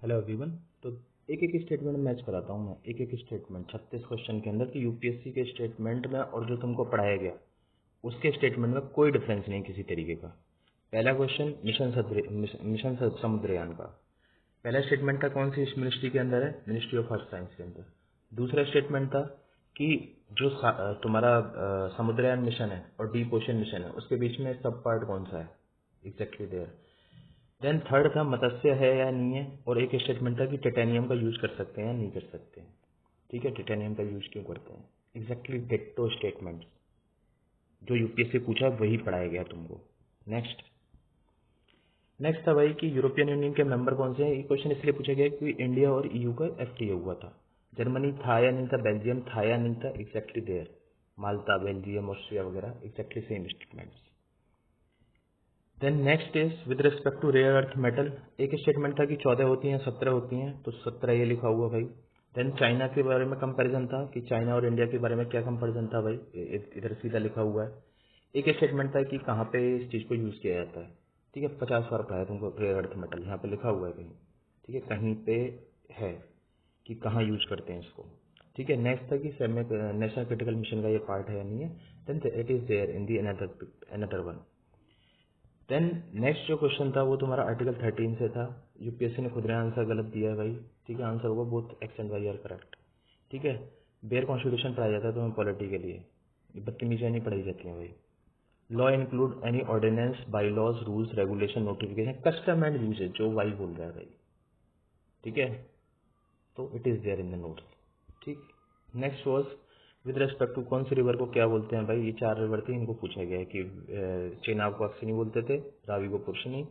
Hello everyone. तो एक एक स्टेटमेंट मैच कराता हूँ मैं, एक एक स्टेटमेंट 36 क्वेश्चन के अंदर कि यूपीएससी के स्टेटमेंट में और जो तुमको पढ़ाया गया उसके स्टेटमेंट में कोई डिफरेंस नहीं किसी तरीके का। पहला क्वेश्चन मिशन समुद्रयान का पहला स्टेटमेंट था कौन सी मिनिस्ट्री के अंदर है? मिनिस्ट्री ऑफ अर्थ साइंस के अंदर। दूसरा स्टेटमेंट था कि जो तुम्हारा समुद्रयान मिशन है और डीप ओशन मिशन है उसके बीच में सब पार्ट कौन सा है? Exactly there. देन थर्ड था मत्स्य है या नहीं है, और एक स्टेटमेंट था कि टाइटेनियम का यूज कर सकते हैं या नहीं कर सकते हैं। ठीक है, टाइटेनियम का यूज क्यों करते हैं? एग्जैक्टली डिट्टो स्टेटमेंट जो यूपीएससी पूछा वही पढ़ाया गया तुमको। नेक्स्ट नेक्स्ट था भाई कि यूरोपियन यूनियन के मेंबर कौन से हैं। ये क्वेश्चन इसलिए पूछा गया कि इंडिया और ईयू का एफटीए हुआ था। जर्मनी था या नहीं था, बेल्जियम था या नहीं था, exactly there. Malta, Belgium, Austria वगैरह exactly same statements. Then next is with respect to rare earth metal. एक स्टेटमेंट था कि 14 होती हैं, 17 होती हैं, तो 17 ये लिखा हुआ भाई। देन चाइना के बारे में कंपैरिजन था कि चाइना और इंडिया के बारे में क्या कंपैरिजन था भाई, इधर सीधा लिखा हुआ है। एक स्टेटमेंट था कि कहाँ पे इस चीज को यूज किया जाता है। ठीक है, 50 बार पढ़ाया तुमको रेयर अर्थ मेटल, यहाँ पे लिखा हुआ है कहीं। ठीक है, कहीं पे है कि कहाँ यूज करते हैं इसको। ठीक है, नेक्स्ट था कि नेशनल क्रिटिकल मिशन का ये पार्ट है या नहीं है। Then it is there in the another one. Then next जो क्वेश्चन था वो तुम्हारा आर्टिकल 13 से था। यूपीएससी ने खुद ने आंसर गलत दिया है भाई। ठीक है, आंसर होगा both X and Y are correct. ठीक है, बेयर कॉन्स्टिट्यूशन पढ़ाया जाता है तुम्हें पॉलिटी के लिए, ये बदतमीजियां नहीं पढ़ाई जाती हैं भाई। Law include any ordinance, bye laws, rules, regulation, notification, custom and usages, जो वाई बोल रहा है भाई। ठीक है, तो it is there in the notes. ठीक, next was with respect to कौन सी रिवर को क्या बोलते हैं भाई। ये 4 रिवर थे, इनको पूछा गया है कि चेनाब को अक्सनी बोलते थे, रावी को पुरुषनी,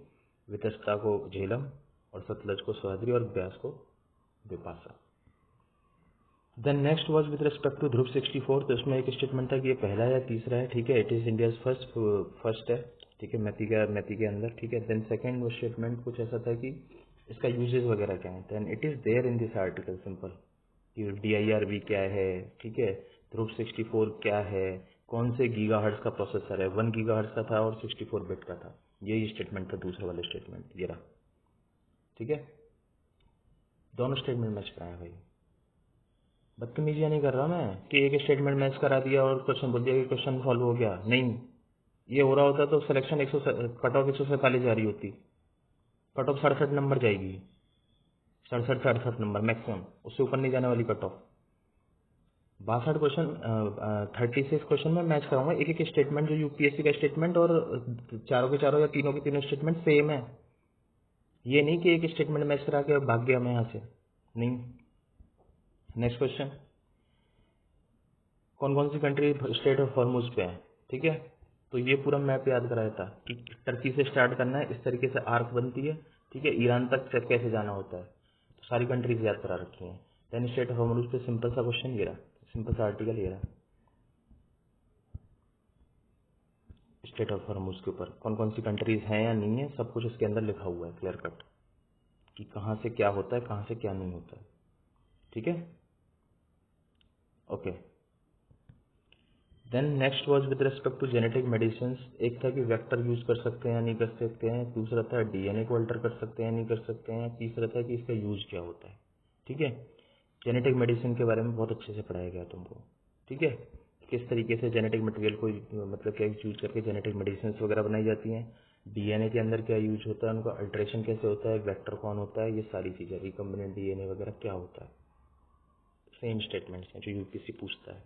वितस्ता को झेलम, और सतलज को सोहदरी, और ब्यास को Vipasha. Then next was with respect to Dhruv 64। तो इसमें एक स्टेटमेंट था कि ये पहला या तीसरा है। ठीक है, इट इज इंडिया फर्स्ट है। ठीक है, मैती के अंदर। ठीक है, देन सेकेंड स्टेटमेंट कुछ ऐसा था कि इसका यूजेस वगैरह क्या है। Then it is there in this article simple कि DIRV क्या है। ठीक है, ध्रुव 64 क्या है, कौन से गीगाहर्ट्ज का प्रोसेसर है, 1 गीगाहर्ट्ज का था और 64 बिट का था। यही स्टेटमेंट था दूसरे वाले स्टेटमेंट, ये रहा। ठीक है, दोनों स्टेटमेंट मैच कराए भाई। बदतमीजियां नहीं कर रहा मैं कि एक स्टेटमेंट मैच करा दिया और क्वेश्चन बोल दिया कि क्वेश्चन सॉल्व हो गया। नहीं, ये हो रहा होता तो सिलेक्शन कट ऑफ 147 जा रही होती, कट ऑफ 67 नंबर जाएगी, 67 नंबर मैक्सिमम, उससे ऊपर नहीं जाने वाली कट ऑफ। 62 क्वेश्चन 36 क्वेश्चन में मैच कराऊंगा एक एक स्टेटमेंट, जो यूपीएससी का स्टेटमेंट और चारों के चारों या तीनों के तीनों स्टेटमेंट सेम है। ये नहीं कि एक स्टेटमेंट मैच करा के भाग गया मैं यहाँ से, नहीं। नेक्स्ट क्वेश्चन, कौन कौन सी कंट्री स्टेट ऑफ हॉर्मुज पे है। ठीक है, तो ये पूरा मैप याद कराया था कि टर्की से स्टार्ट करना है, इस तरीके से आर्क बनती है। ठीक है, ईरान तक कैसे जाना होता है, तो सारी कंट्रीज याद करा रखी हैं। देन स्टेट ऑफ हॉर्मुज पे सिंपल सा क्वेश्चन ये रहा, सिंपल सा आर्टिकल ये रहा। स्टेट ऑफ हॉर्मुज के ऊपर कौन कौन सी कंट्रीज हैं या नहीं है, सब कुछ इसके अंदर लिखा हुआ है क्लियर कट कि कहाँ से क्या होता है, कहाँ से क्या नहीं होता है। ठीक है, okay. Then next was with respect to genetic medicine. एक था कि वेक्टर यूज कर सकते हैं या नहीं कर सकते हैं, दूसरा था डीएनए को अल्टर कर सकते हैं या नहीं कर सकते हैं, तीसरा था कि इसका यूज क्या होता है। ठीक है, जेनेटिक मेडिसिन के बारे में बहुत अच्छे से पढ़ाया गया तुमको। ठीक है, किस तरीके से जेनेटिक मटेरियल को मतलब क्या यूज करके जेनेटिक मेडिसिन वगैरह बनाई जाती हैं, डीएनए के अंदर क्या यूज होता है, उनका अल्ट्रेशन कैसे होता है, वेक्टर कौन होता है, ये सारी चीजें, रिकम्बिनेंट डीएनए वगैरह क्या होता है, सेम स्टेटमेंट्स हैं जो यूपीएससी पूछता है।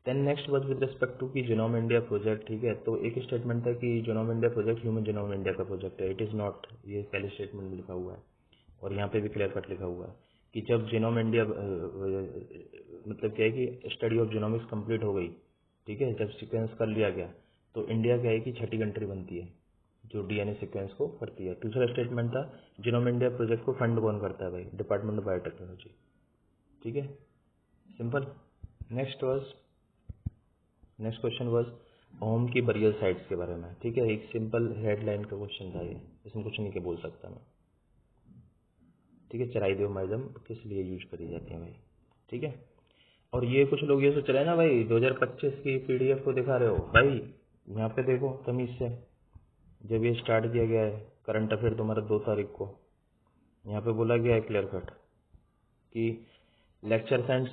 Then next was with respect to की जीनोम इंडिया प्रोजेक्ट। ठीक है, तो एक स्टेटमेंट था कि genome India project human genome India का प्रोजेक्ट है, इट इज नॉट, ये पहले स्टेटमेंट में लिखा हुआ है और यहाँ पे भी क्लियर कट लिखा हुआ है कि जब जीनोम इंडिया मतलब क्या है कि स्टडी ऑफ जीनोमिक्स कंप्लीट हो गई। ठीक है, जब सीक्वेंस कर लिया गया तो इंडिया क्या है कि छठी कंट्री बनती है जो डीएनए सीक्वेंस को करती है। दूसरा स्टेटमेंट था जीनोम इंडिया प्रोजेक्ट को फंड कौन करता है भाई, डिपार्टमेंट ऑफ बायोटेक्नोलॉजी। ठीक है, सिंपल। नेक्स्ट क्वेश्चन वाज ओम की बरियल साइट्स के बारे में। ठीक है, एक सिंपल हेडलाइन का क्वेश्चन था ये, इसमें कुछ नहीं के बोल सकता मैं। ठीक है, चराइदेव मैडम किस लिए यूज करी जाती है भाई। ठीक है, और ये कुछ लोग ये सोच रहे हैं ना भाई 2025 की पीडीएफ को दिखा रहे हो भाई, यहाँ पे देखो तमीज से, जब ये स्टार्ट किया गया है करंट अफेयर तुम्हारा 2 तारीख को, यहाँ पे बोला गया है क्लियर कट कि lectures and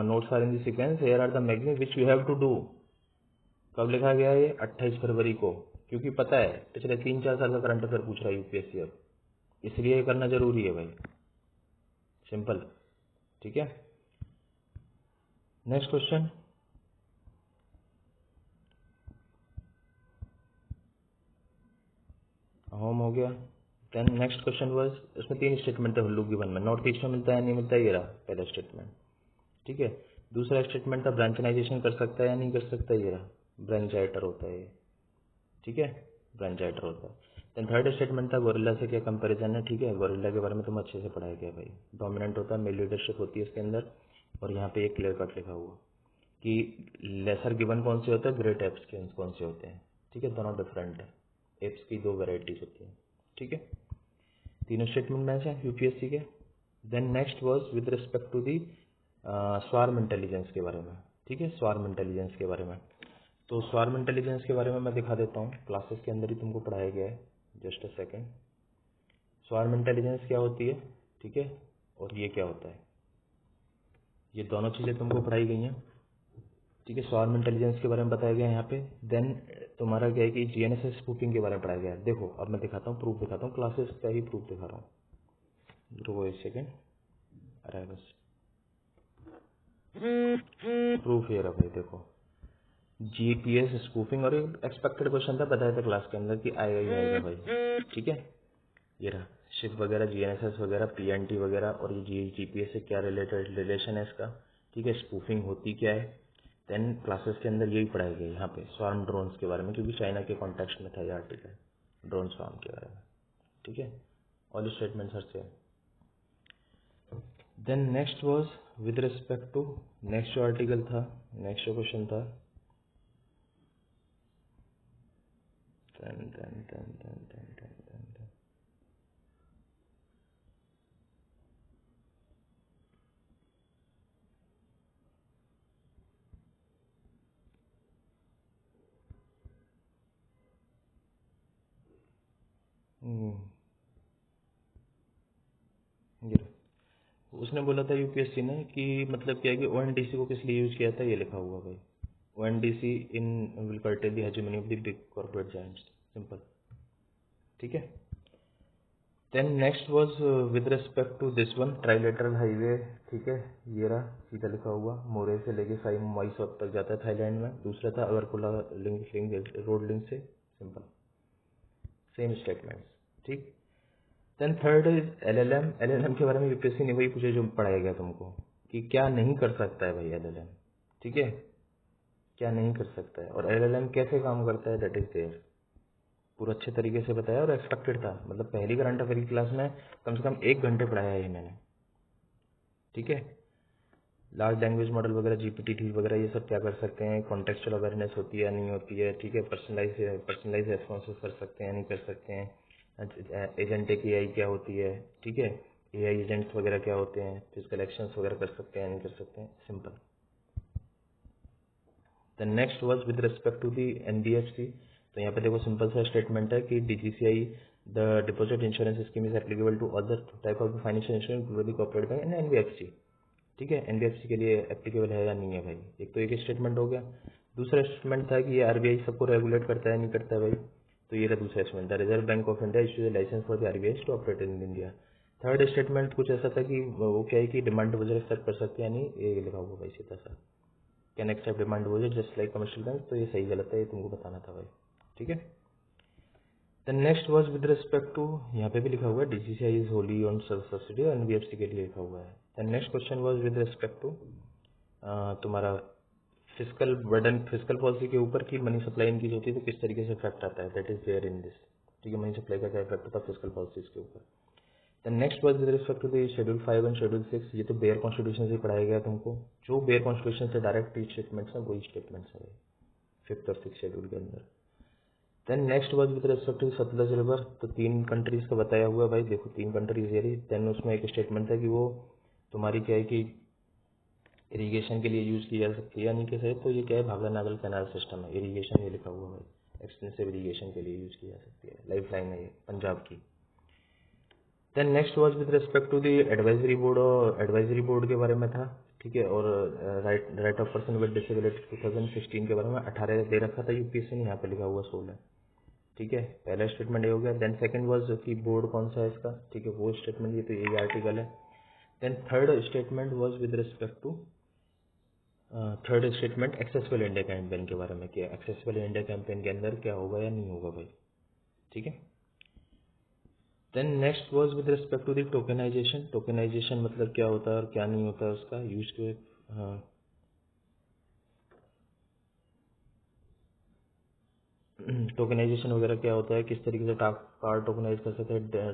notes are in the sequence, here are the magazine which you have to do. कब लिखा गया है ये? 28 फरवरी को, क्योंकि पता है पिछले 3-4 साल का करंट अफेयर पूछ रहा है यूपीएससी अब, इसलिए ये करना जरूरी है भाई, सिंपल। ठीक है, नेक्स्ट क्वेश्चन। होम हो गया। देन नेक्स्ट क्वेश्चन वाज, इसमें 3 स्टेटमेंट है हुल्लू गिवन में, नॉर्थ ईस्ट में मिलता है नहीं मिलता है, ये रहा पहला स्टेटमेंट। ठीक है, दूसरा स्टेटमेंट था ब्रांचनाइजेशन कर सकता है या नहीं कर सकता, ये रहा ब्रांचाइटर होता है ये। ठीक है, ब्रांचाइटर होता है। देन थर्ड स्टेटमेंट था गोरिल्ला से क्या कंपैरिजन है। ठीक है, गोरिल्ला के बारे में तुम अच्छे से पढ़ाया गया भाई, डोमिनेंट होता है, मेल लीडरशिप होती है इसके अंदर, और यहाँ पे एक क्लियर कट लिखा हुआ कि लेसर गिवन कौन से होते हैं, ग्रेट एप्स के कौन से होते हैं। ठीक है, दोनों डिफरेंट है, एप्स की 2 वेराइटीज होती है। ठीक है, तीनों स्टेटमेंट मैच है यूपीएससी के। Then next was with respect to the swarm intelligence के बारे में। ठीक है, स्वार्म इंटेलिजेंस के बारे में, तो स्वार्म इंटेलिजेंस के बारे में मैं दिखा देता हूँ, क्लासेस के अंदर ही तुमको पढ़ाया गया है। Just a second. Swarm intelligence क्या होती है, ठीक है, और ये क्या होता है, ये दोनों चीज़ें तुमको पढ़ाई गई हैं। ठीक है, स्वार्म इंटेलिजेंस के बारे में बताया गया है यहाँ पे। देन तुम्हारा क्या है कि जीएनएसएस स्पूफिंग के बारे में पढ़ाया गया है। देखो अब मैं दिखाता हूँ, प्रूफ दिखाता हूँ, क्लासेस का ही प्रूफ दिखा रहा हूँ। रुको एक सेकेंड, अरे बस प्रूफ ये रहा भाई, देखो जीपीएस स्पूफिंग, और एक एक्सपेक्टेड क्वेश्चन था, बताया था क्लास के अंदर कि आएगा ही आएगा भाई। ठीक है, ये रहा शिप वगैरह, जीएनएसएस वगैरह, पीएनटी वगैरह, और ये जीपीएस से क्या रिलेशन है इसका। ठीक है, स्पूफिंग होती क्या है। देन क्लासेस के अंदर यही पढ़ाया गया यहाँ पे स्वार्म ड्रोन्स के बारे में, क्योंकि चाइना के कॉन्टेक्स्ट में था ये आर्टिकल, ड्रोन स्वार्म के बारे में। ठीक है, all statements are same. Then next was with respect to, next जो आर्टिकल था, नेक्स्ट जो क्वेश्चन था, ये रहा। उसने बोला था यूपीएससी ने कि मतलब क्या है कि ओएनडीसी को किस लिए यूज किया था, ये लिखा हुआ भाई, ONDC in will curtail the hegemony of the big corporate giants, simple. ठीक है, then next was with respect to this one, trilateral highway. ठीक है, ये रहा सीधा लिखा हुआ, मोरे से लेके साई माइसोर तक जाता है थाईलैंड में। दूसरा था अगरकुला लिंक रोड लिंक से, सिंपल सेम स्टेटमेंट्स। ठीक, then third is LLM. LLM के बारे में यूपीएससी ने वही पूछे जो पढ़ाया गया तुमको, कि क्या नहीं कर सकता है भाई एलएलएम। ठीक है, क्या नहीं कर सकता है, और एलएलएम कैसे काम करता है, दैट इज देयर, पूरा अच्छे तरीके से बताया और एक्सपेक्टेड था। मतलब पहली करंट अफेयर की क्लास में कम से कम 1 घंटे पढ़ाया है मैंने। ठीक है, लार्ज लैंग्वेज मॉडल वगैरह, जीपीटी वगैरह, ये सब क्या कर सकते हैं, कॉन्टेक्चुअल अवेयरनेस होती है या नहीं होती है। ठीक है, पर्सनलाइज रेस्पॉन्सेस कर सकते हैं या नहीं कर सकते हैं, एजेंट की एआई क्या होती है। ठीक है, एआई एजेंट्स वगैरह क्या होते हैं, फिजिकल एक्शंस वगैरह कर सकते हैं या नहीं कर सकते हैं, simple. The next was with respect to the NBFC. तो यहाँ पे देखो सिंपल सा स्टेटमेंट है कि DGCI the deposit insurance scheme is applicable to other type of financial institute including corporate bank and NBFC. ठीक है, एनबीएफसी के लिए एप्लीकेबल है या नहीं है भाई, एक तो एक स्टेटमेंट हो गया। दूसरा स्टेटमेंट था कि ये आरबीआई सबको रेगुलेट करता है नहीं करता है भाई, तो ये रहा दूसरा statement, the Reserve Bank of India issues license for the RBI to operate in India. Third statement कुछ ऐसा था कि वो क्या है कि डिमांड डिपॉजिट एक्सेप्ट कर सकते हैं या नहीं, ये लिखा हुआ भाई सीधा सा, can accept demand deposit just like commercial bank. तो ये सही गलत है, ये तुमको बताना था भाई। ठीक है, then next was with respect to, यहाँ पे भी लिखा हुआ है DCCI is wholly on subsidy, और एनबीएफसी के लिए लिखा हुआ है। Then next question was with respect to तुम्हारा फिजिकल बर्डन, फिजिकल पॉलिसी के ऊपर की मनी सप्लाई इनकी होती है तो किस तरीके से इफेक्ट आता है, that is there in this. ठीक है, मनी सप्लाई का क्या इफेक्ट होता है फिजिकल पॉलिसीज के ऊपर। Then next was with respect to the schedule 5 and schedule 6। ये तो बेयर कॉन्स्टिट्यूशन से पढ़ाया गया तुमको, जो बेयर कॉन्स्टिट्यूशन से डायरेक्ट स्टेटमेंट्स हैं वही स्टेटमेंट्स है 5th और 6th शेड्यूल के अंदर। Then next was with respect to Sutlej river. तो 3 कंट्रीज का बताया हुआ है भाई, देखो 3 कंट्रीज ये रही। देन उसमें एक स्टेटमेंट है कि वो तुम्हारी क्या है कि इरिगेशन के लिए यूज की जा सकती है यानी कि सही, तो ये क्या है भागला नागल कैनाल सिस्टम है, इरिगेशन ये लिखा हुआ है, एक्सटेंसिव इरिगेशन के लिए यूज की जा सकती है, लाइफ लाइन है ये पंजाब की। Then next was with respect to the advisory board, और एडवाइजरी बोर्ड के बारे में था, ठीक है। और right of person with disability 2016 के बारे में 18 दे रखा था यूपीएससी ने, यहाँ पे लिखा हुआ 16, ठीक है। पहला स्टेटमेंट ये हो गया। देन सेकंड वाज कि बोर्ड कौन सा है इसका, ठीक है, वो स्टेटमेंट, ये तो यही आर्टिकल है। Then third statement was with respect to third statement accessible India campaign के बारे में, कि एक्सेसिबल इंडिया कैंपेन के अंदर क्या होगा या नहीं होगा भाई, ठीक है। Then next was with respect to the tokenization. Tokenization मतलब क्या होता है और क्या नहीं होता है उसका यूज टू, टोकनाइजेशन वगैरह क्या होता है, किस तरीके से कार्ड टोकनाइज कर सकते हैं,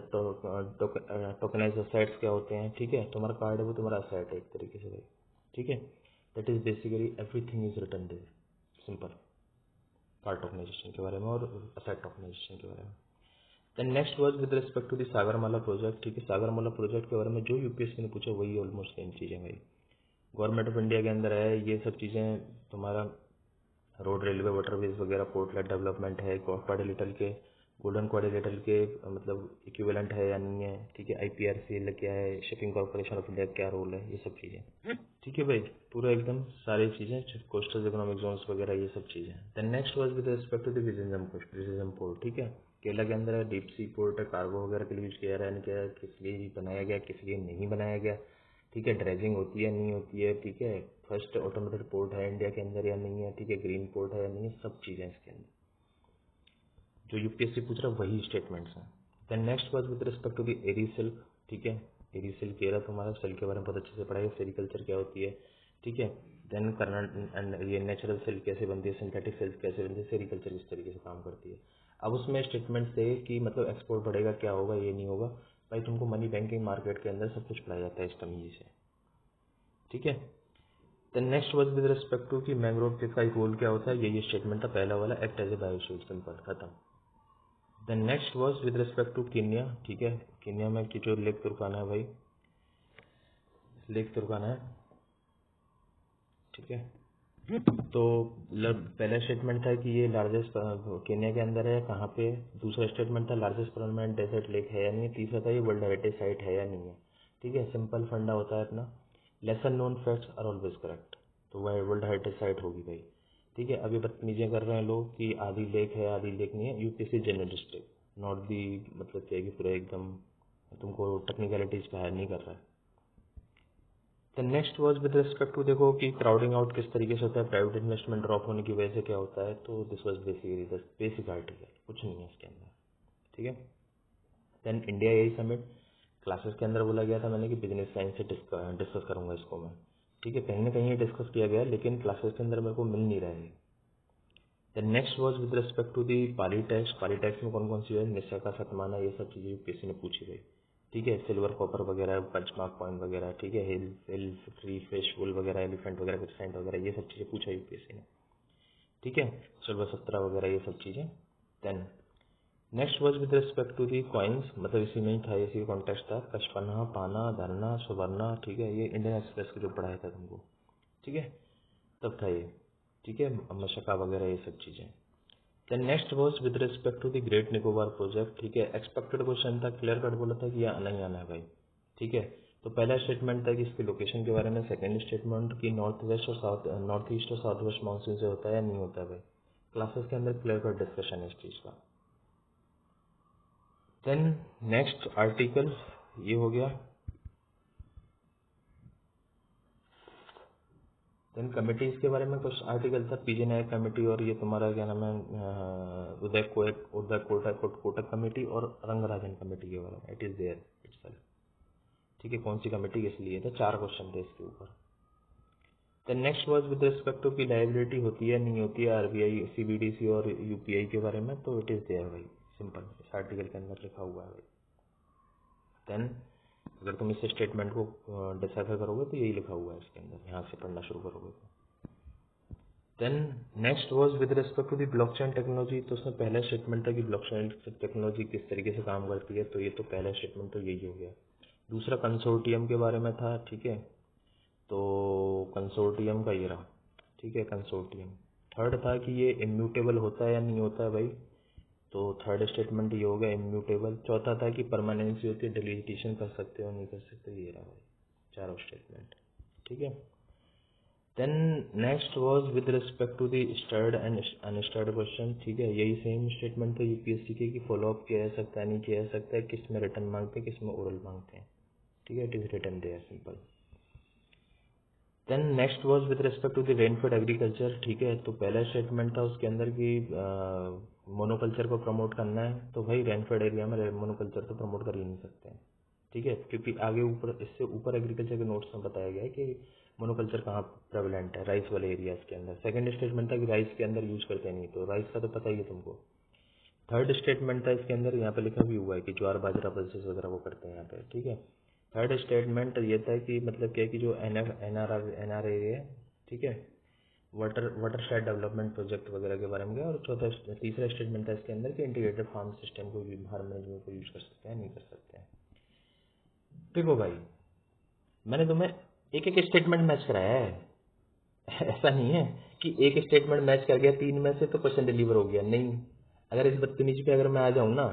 टोकनाइज असेट्स क्या होते हैं, ठीक है। तुम्हारा कार्ड है वो तुम्हारा असेट है एक तरीके से भाई, ठीक है। That is basically everything is written there, simple, card tokenization के बारे में और असेट टोकनाइजेशन के बारे में। Then next was with respect to the Sagarmala project, ठीक है। सागरमाला प्रोजेक्ट के बारे में जो यूपीएससी ने पूछा वही ऑलमोस्ट सेम चीज़ें भाई, गवर्नमेंट ऑफ इंडिया के अंदर है ये सब चीज़ें। तुम्हारा रोड, रेलवे, वाटरवेज वगैरह, पोर्ट लेट डेवलपमेंट है, क्वाड्रिलेटरल के, गोल्डन क्वाड्रिलेटरल के मतलब इक्विवेलेंट है या नहीं है, ठीक है। आईपीआरसीएल क्या है, शिपिंग कॉर्पोरेशन ऑफ इंडिया क्या रोल है, ये सब चीज़ें, ठीक है भाई, पूरा एकदम सारी चीज़ें, कोस्टल इकोनॉमिक जोन्स वगैरह ये सब चीज़ें। Then next was with respect to the Vizhinjam port, ठीक है। केरला के अंदर है, डीप सी पोर्ट है, कार्गो वगैरह के लिए यूज किया रहा है, क्या है, किस लिए बनाया गया, किस लिए नहीं बनाया गया, ठीक है। ड्रेजिंग होती है नहीं होती है, ठीक है। फर्स्ट ऑटोमेटेड पोर्ट है इंडिया के अंदर या नहीं है, ठीक है। ग्रीन पोर्ट है या नहीं है, सब चीज़ें इसके अंदर जो यूपीएससी पूछ रहा है वही स्टेटमेंट्स हैं। Then next was with respect to the eri silk, ठीक है। एरी सिल्क कह रहा तुम्हारा सिल्क के बारे में बहुत अच्छे से पढ़ाई, सेरिकल्चर क्या होती है, ठीक है। देन कर्नाटक ये नेचुरल सिल्क कैसे बनती है, सिंथेटिक सिल्क कैसे बनती है, सेरिकल्चर किस तरीके से काम करती है। अब उसमें स्टेटमेंट थे कि मतलब एक्सपोर्ट बढ़ेगा, क्या होगा, ये नहीं होगा भाई, तुमको मनी बैंकिंग मार्केट के अंदर सब कुछ पढ़ाया जाता है इस तमीज़ से, ठीक है। Then next was with respect to कि मैंग्रोव का रोल क्या होता है, ये स्टेटमेंट था पहला वाला, act as a bioshield, simple, खत्म। Then next was with respect to Kenya, ठीक है। केन्या में की जो लेक तुर्काना है भाई, लेक तुर्काना है, ठीक है। तो पहला स्टेटमेंट था कि ये लार्जेस्ट केन्या के अंदर है, कहाँ पे। दूसरा स्टेटमेंट था लार्जेस्ट परमानेंट डेजर्ट लेक है या नहीं। तीसरा था ये वर्ल्ड हेरिटेज साइट है या नहीं है, ठीक है। सिंपल फंडा होता है अपना, lesson known facts are always correct, तो वह वर्ल्ड हेरिटेज साइट होगी भाई, ठीक है। अभी बदतमीजियाँ कर रहे हैं लोग कि आधी लेक है आधी लेक नहीं है, UPSC general district not the, मतलब क्या है कि पूरा एकदम तुमको टेक्निकलिटीज पे हायर नहीं कर रहा है। The next was with respect to, देखो कि क्राउडिंग आउट किस तरीके से होता है, प्राइवेट इन्वेस्टमेंट ड्रॉप होने की वजह से क्या होता है, तो this was basically the basic article, कुछ नहीं है इसके अंदर, ठीक है। Then India AI summit, classes के अंदर बोला गया था मैंने कि बिजनेस साइंस से डिस्कस करूंगा इसको मैं, ठीक है। कहीं ना कहीं ये डिस्कस किया गया लेकिन क्लासेस के अंदर मेरे को मिल नहीं रहा है। Then next was with respect to the Pali texts, Pali texts में कौन कौन सी है, निशा का सतमाना, ये सब चीज़ें यूपीएससी ने पूछी गई, ठीक है। सिल्वर कॉपर वगैरह, पंचमार्क पॉइंट वगैरह, ठीक है। हिल हिल ट्री फिश वुल वगैरह, एलिफेंट वगैरह, क्रिसेंट वगैरह, ये सब चीज़ें पूछा यूपीएससी ने, ठीक है। सिल्वर 17 वगैरह ये सब चीज़ें। Then next was with respect to the coins, मतलब इसी में ही था, इसी कॉन्टेक्स्ट था, पचपना, पाना, धरना, सुवर्णा, ठीक है। ये इंडियन एक्सप्रेस के जो पढ़ाया था तुमको, ठीक है, तब था ये, ठीक है। मशका वगैरह ये सब चीज़ें। Then next was with respect to the great Nicobar project, ठीक है। एक्सपेक्टेड क्वेश्चन था, क्लियर कट बोला था कि ये आना ही आना है भाई, ठीक है। तो पहला स्टेटमेंट था कि इसकी लोकेशन के बारे में, सेकंड स्टेटमेंट कि नॉर्थ वेस्ट और साउथ, नॉर्थ ईस्ट और साउथ वेस्ट मानसून से होता है या नहीं होता है भाई, क्लासेस के अंदर क्लियर कट डिस्कशन है इस चीज़ का। देन नेक्स्ट आर्टिकल ये हो गया। देन कमेटीज के बारे में कुछ आर्टिकल था, पीजे नायक कमेटी, और ये तुम्हारा क्या नाम है, उदय कोटक कमेटी और रंगराजन कमेटी के बारे में, इट इज देयर इटसेल्फ, ठीक है। कौन सी कमेटी किस लिए था, 4 क्वेश्चन थे इसके ऊपर। Then next was with respect to की लाइबिलिटी होती है नहीं होती है आरबीआई, सीबीडीसी और यूपीआई के बारे में, तो इट इज देयर भाई, सिंपल, इस आर्टिकल के अंदर लिखा हुआ है भाई। देन अगर तुम इस स्टेटमेंट को डिसाइफर करोगे तो यही लिखा हुआ है इसके अंदर, यहाँ से पढ़ना शुरू करोगे तो। Then next was with respect to the blockchain technology, तो उसमें पहला स्टेटमेंट था कि ब्लॉकचेन टेक्नोलॉजी किस तरीके से काम करती है, तो ये तो पहला स्टेटमेंट तो यही हो गया। दूसरा कंसोर्टियम के बारे में था, ठीक है। तो कंसोर्टियम का ये रहा, ठीक है, कंसोर्टियम। थर्ड था कि ये इम्यूटेबल होता है या नहीं होता है भाई, तो थर्ड स्टेटमेंट ये हो गया इम्यूटेबल। चौथा था कि परमानेंसी होती है, डिलीटेशन कर सकते हो नहीं कर सकते, ये रहा भाई चारों स्टेटमेंट। ठीक है। Then next was with respect to the starred and unstarred question. ठीक है, यही सेम स्टेटमेंट था यूपीएससी के कि फॉलो अप किया जा सकता है नहीं किया जा सकता है, किस में रिटर्न मांगते हैं किस में ओरल मांगते हैं। ठीक है, it is written there simple. Then next was with respect to the rainfed agriculture. ठीक है, तो पहला स्टेटमेंट था उसके अंदर कि मोनोकल्चर को प्रमोट करना है, तो भाई रेनफेड एरिया में मोनोकल्चर तो प्रमोट कर ही नहीं सकते हैं। ठीक है, क्योंकि आगे ऊपर इससे ऊपर एग्रीकल्चर के नोट्स में बताया गया है कि मोनोकल्चर कहाँ प्रेवलेंट है, राइस वाले एरियाज के अंदर। सेकंड स्टेटमेंट था कि राइस के अंदर यूज करते नहीं, तो राइस का तो पता ही है तुमको। थर्ड स्टेटमेंट था इसके अंदर, यहाँ पे लिखा भी हुआ है कि ज्वार बाजरा पल्सेस वगैरह वो करते हैं यहाँ पे। ठीक है, थर्ड स्टेटमेंट ये था कि मतलब क्या है कि जो एनआरए है, ठीक है, वाटरशेड डेवलपमेंट प्रोजेक्ट वगैरह के बारे में गया। और चौथा तीसरा स्टेटमेंट था इसके अंदर कि इंटीग्रेटेड फार्म सिस्टम को भी बाहर मैनेजमेंट को यूज कर सकते हैं नहीं कर सकते हैं। देखो भाई, मैंने तुम्हें एक एक स्टेटमेंट मैच कराया है ऐसा नहीं है कि एक स्टेटमेंट मैच कर गया 3 में से तो क्वेश्चन डिलीवर हो गया, नहीं। अगर इस बदतमीजी पे अगर मैं आ जाऊँ ना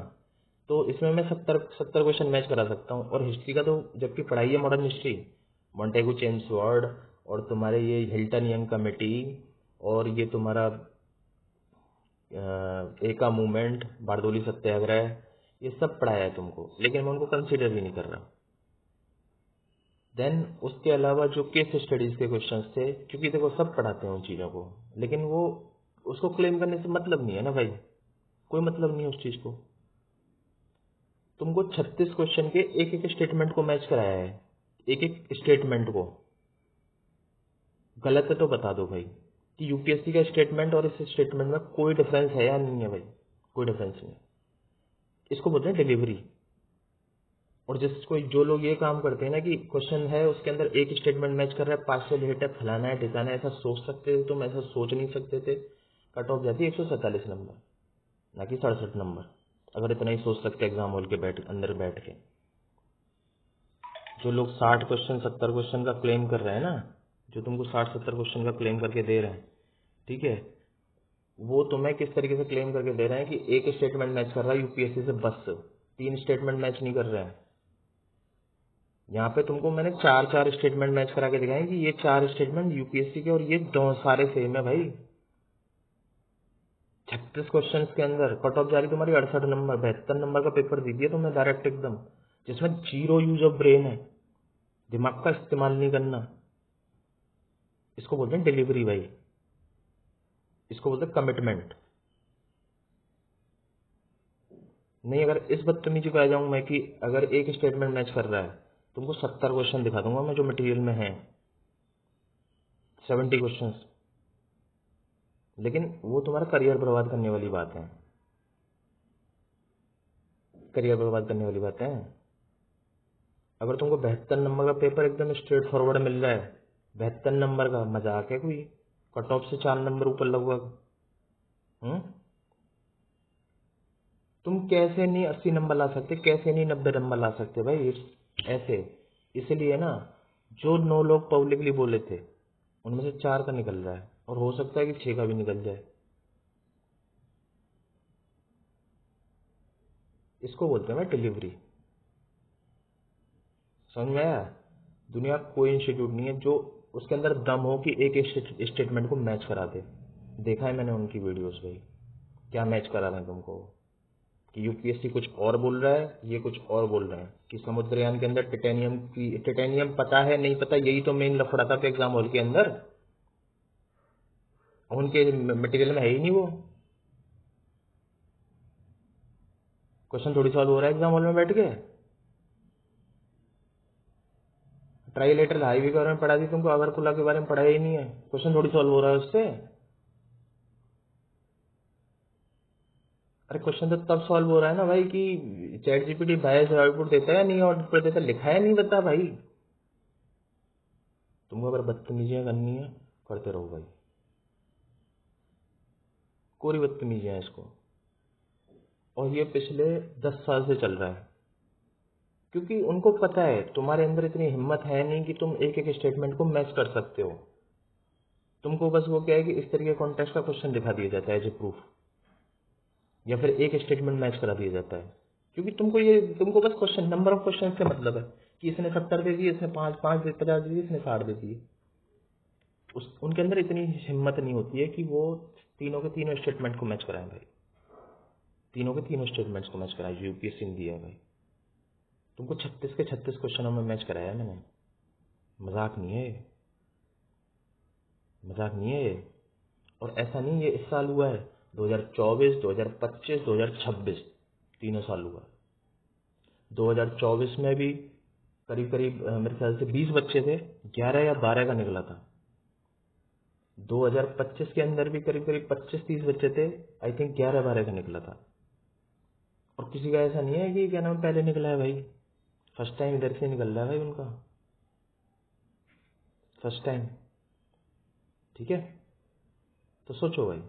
तो इसमें मैं 70 क्वेश्चन मैच करा सकता हूँ। और हिस्ट्री का तो जबकि पढ़ाई है मॉडर्न हिस्ट्री, मॉन्टेगू चेम्सफोर्ड और तुम्हारे ये हिल्टन यंग कमेटी और ये तुम्हारा एका मूवमेंट, बारदोली सत्याग्रह, ये सब पढ़ाया है तुमको, लेकिन मैं उनको कंसीडर भी नहीं कर रहा। देन उसके अलावा जो केस स्टडीज के क्वेश्चंस थे, क्योंकि देखो सब पढ़ाते हैं उन चीज़ों को, लेकिन वो उसको क्लेम करने से मतलब नहीं है ना भाई, कोई मतलब नहीं है उस चीज़ को। तुमको 36 क्वेश्चन के एक एक स्टेटमेंट को मैच कराया है, एक एक स्टेटमेंट को। गलत है तो बता दो भाई कि यूपीएससी का स्टेटमेंट और इस स्टेटमेंट में कोई डिफरेंस है या नहीं है भाई, कोई डिफरेंस नहीं। इसको बोलते हैं डिलीवरी। और जिसको जो लोग ये काम करते हैं ना कि क्वेश्चन है उसके अंदर एक स्टेटमेंट मैच कर रहा है, पार्शियल हिट है, फलाना है ठिकाना है, ऐसा सोच सकते थे तुम, ऐसा सोच नहीं सकते थे। कट ऑफ जाती है 147 नंबर, ना कि 67 नंबर। अगर इतना ही सोच सकते एग्जाम हॉल के अंदर बैठ के। जो लोग 60 क्वेश्चन 70 क्वेश्चन का क्लेम कर रहे हैं ना, जो तुमको 60-70 क्वेश्चन का क्लेम करके दे रहे हैं, ठीक है, वो तुम्हें किस तरीके से क्लेम करके दे रहे हैं कि एक स्टेटमेंट मैच कर रहा है यूपीएससी से, बस 3 स्टेटमेंट मैच नहीं कर रहे हैं। यहाँ पे तुमको मैंने 4 स्टेटमेंट मैच करा के दिखाए कि ये 4 स्टेटमेंट यूपीएससी के और ये दो सारे सेम है भाई। 36 क्वेश्चन के अंदर कट ऑफ जा रही तुम्हारी 68 नंबर, 72 नंबर का पेपर दे दिया तुमने डायरेक्ट एकदम, जिसमें 0 यूज ऑफ ब्रेन है, दिमाग का इस्तेमाल नहीं करना। इसको बोलते हैं डिलीवरी भाई, इसको बोलते हैं कमिटमेंट। नहीं, अगर इस बदतमीजी पे आ जाऊं मैं कि अगर एक स्टेटमेंट मैच कर रहा है, तुमको 70 क्वेश्चन दिखा दूंगा मैं जो मटेरियल में है, 70 क्वेश्चन, लेकिन वो तुम्हारा करियर बर्बाद करने वाली बात है, करियर बर्बाद करने वाली बात है। अगर तुमको 72 नंबर का पेपर एकदम स्ट्रेट फॉरवर्ड मिल रहा है, 72 नंबर का, मजाक है कोई? कट ऑफ से 4 नंबर ऊपर लगभग। तुम कैसे नहीं 80 नंबर ला सकते, कैसे नहीं 90 नंबर ला सकते भाई ऐसे। इसलिए ना, जो 9 लोग पब्लिकली बोले थे उनमें से 4 का निकल रहा है, और हो सकता है कि 6 का भी निकल जाए। इसको बोलते हैं भाई डिलीवरी। समझ में आया? दुनिया का कोई इंस्टीट्यूट नहीं है जो उसके अंदर दम हो कि एक स्टेटमेंट को मैच करा दे। देखा है मैंने उनकी वीडियोस भाई, क्या मैच करा रहे हैं तुमको, कि यूपीएससी कुछ और बोल रहा है, ये कुछ और बोल रहे हैं कि समुद्रयान के अंदर टिटेनियम पता है नहीं पता, यही तो मेन लफड़ा था एग्जाम हॉल के अंदर। उनके मटेरियल में है ही नहीं वो। क्वेश्चन थोड़ी सॉल्व हो रहा है एग्जाम हॉल में बैठ के। ट्राइलेटरल हाईवे के बारे में पढ़ा दी तुमको, अगरकुला के बारे में पढ़ाया ही नहीं है, क्वेश्चन थोड़ी सॉल्व हो रहा है उससे। अरे क्वेश्चन तो तब सॉल्व हो रहा है ना भाई कि चैट जीपीटी बायस आउटपुट देता है नहीं आउटपुट देता, लिखा है नहीं बता भाई। तुमको अगर बदतमीजियां करनी है करते रहो भाई, कोई बदतमीजियां है इसको। और ये पिछले 10 साल से चल रहा है, क्योंकि उनको पता है तुम्हारे अंदर इतनी हिम्मत है नहीं कि तुम एक एक स्टेटमेंट को मैच कर सकते हो। तुमको बस वो क्या है कि इस तरीके कॉन्टेक्स्ट का क्वेश्चन दिखा दिया जाता है एज ए प्रूफ। या फिर एक स्टेटमेंट मैच करा दिया जाता है, क्योंकि तुमको बस क्वेश्चन नंबर ऑफ क्वेश्चन से मतलब है कि इसने 70 दे दिए, इसने 50 दे दिए, इसने 60 दे दिए। उनके अंदर इतनी हिम्मत नहीं होती है कि वो तीनों के तीनों स्टेटमेंट को मैच कराएं भाई, तीनों के तीनों स्टेटमेंट्स को मैच कराएं। यूपीएससी ने दिया है भाई, तुमको 36 के 36 क्वेश्चनों में मैच कराया मैंने, मजाक नहीं है ये, मजाक नहीं है ये। और ऐसा नहीं ये इस साल हुआ है, 2024, 2025, 2026 तीनों साल हुआ। 2024 में भी करीब करीब मेरे ख्याल से 20 बच्चे थे, 11 या 12 का निकला था। 2025 के अंदर भी करीब करीब 25-30 बच्चे थे, आई थिंक 11-12 का निकला था। और किसी का ऐसा नहीं है कि क्या नाम पहले निकला है भाई, फर्स्ट टाइम इधर से निकल रहा है भाई उनका, फर्स्ट टाइम। ठीक है, तो सोचो भाई।